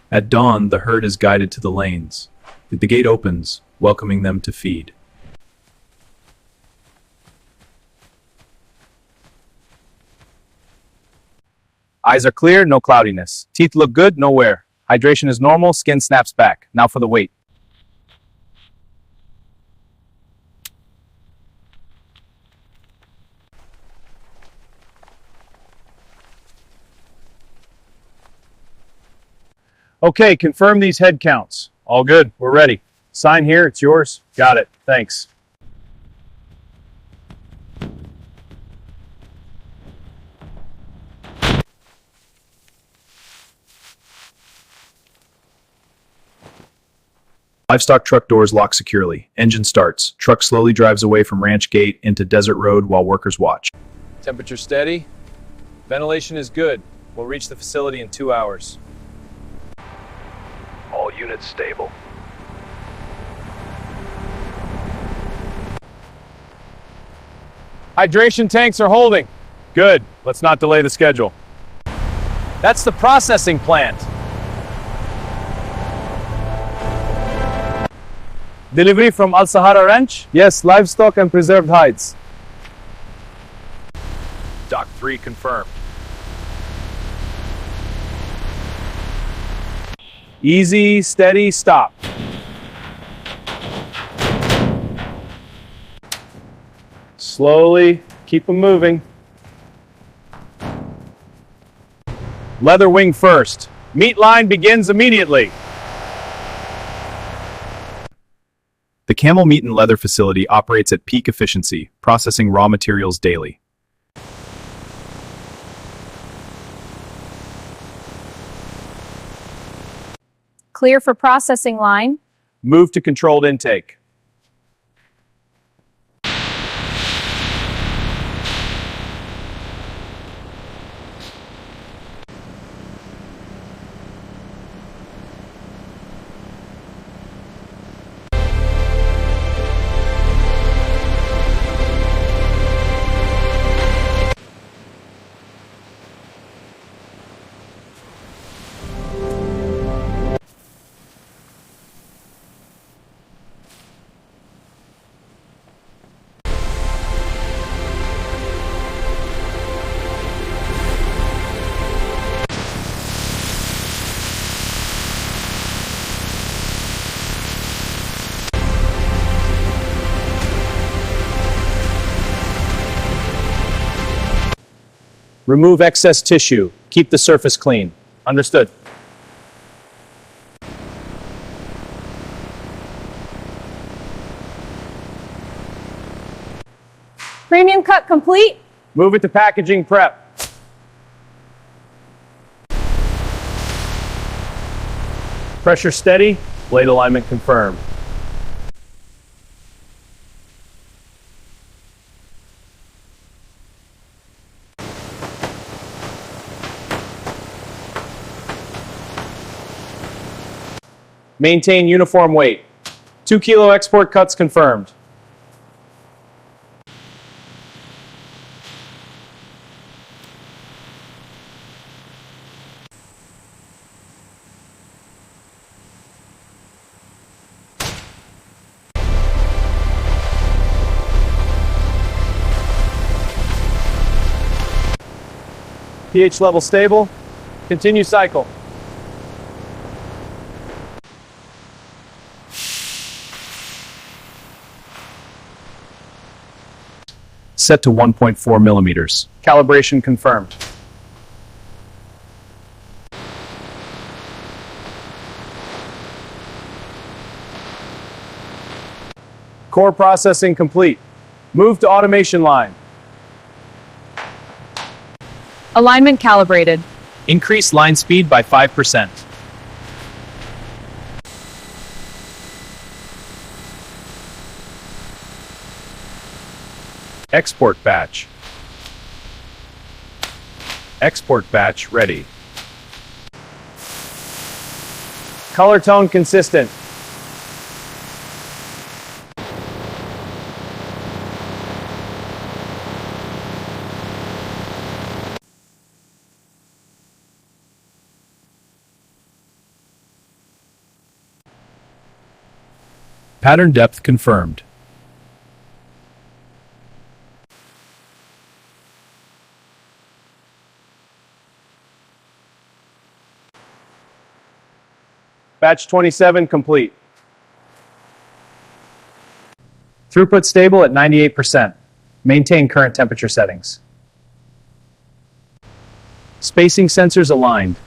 At dawn, the herd is guided to the lanes. The gate opens, welcoming them to feed. Eyes are clear, no cloudiness. Teeth look good, no wear. Hydration is normal, skin snaps back. Now for the weight. Okay, confirm these head counts. All good, we're ready. Sign here, it's yours. Got it, thanks. Livestock truck doors lock securely. Engine starts. Truck slowly drives away from ranch gate into desert road while workers watch. Temperature steady. Ventilation is good. We'll reach the facility in 2 hours. All units stable. Hydration tanks are holding. Good. Let's not delay the schedule. That's the processing plant. Delivery from Al Sahara Ranch? Yes, livestock and preserved hides. Dock 3 confirmed. Easy, steady, stop. Slowly, keep them moving. Leather wing first. Meat line begins immediately. The Camel Meat and Leather facility operates at peak efficiency, processing raw materials daily. Clear for processing line. Move to controlled intake. Remove excess tissue. Keep the surface clean. Understood. Premium cut complete. Move it to packaging prep. Pressure steady. Blade alignment confirmed. Maintain uniform weight. 2 kilo export cuts confirmed. pH level stable. Continue cycle. Set to 1.4 millimeters. Calibration confirmed. Core processing complete. Move to automation line. Alignment calibrated. Increase line speed by 5%. Export batch. Export batch ready. Color tone consistent. Pattern depth confirmed. Batch 27 complete. Throughput stable at 98%. Maintain current temperature settings. Spacing sensors aligned.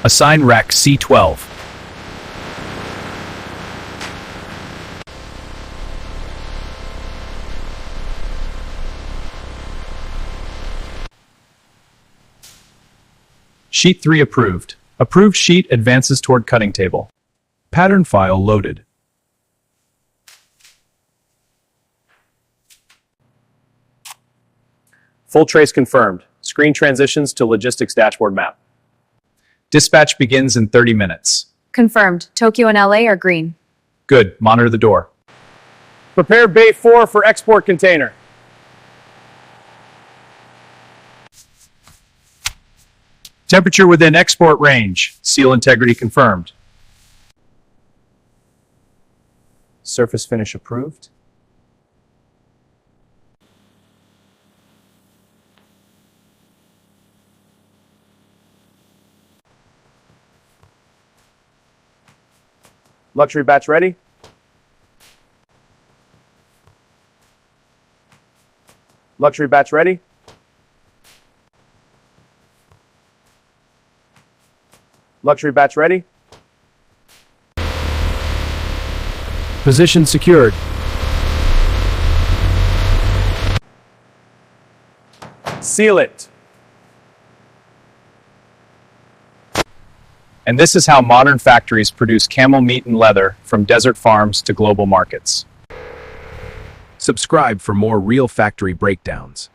Assign rack C12. Sheet 3 approved. Approved sheet advances toward cutting table. Pattern file loaded. Full trace confirmed. Screen transitions to logistics dashboard map. Dispatch begins in 30 minutes. Confirmed. Tokyo and LA are green. Good. Monitor the door. Prepare Bay 4 for export container. Temperature within export range. Seal integrity confirmed. Surface finish approved. Luxury batch ready. Luxury batch ready. Luxury batch ready. Position secured. Seal it. And this is how modern factories produce camel meat and leather from desert farms to global markets. Subscribe for more real factory breakdowns.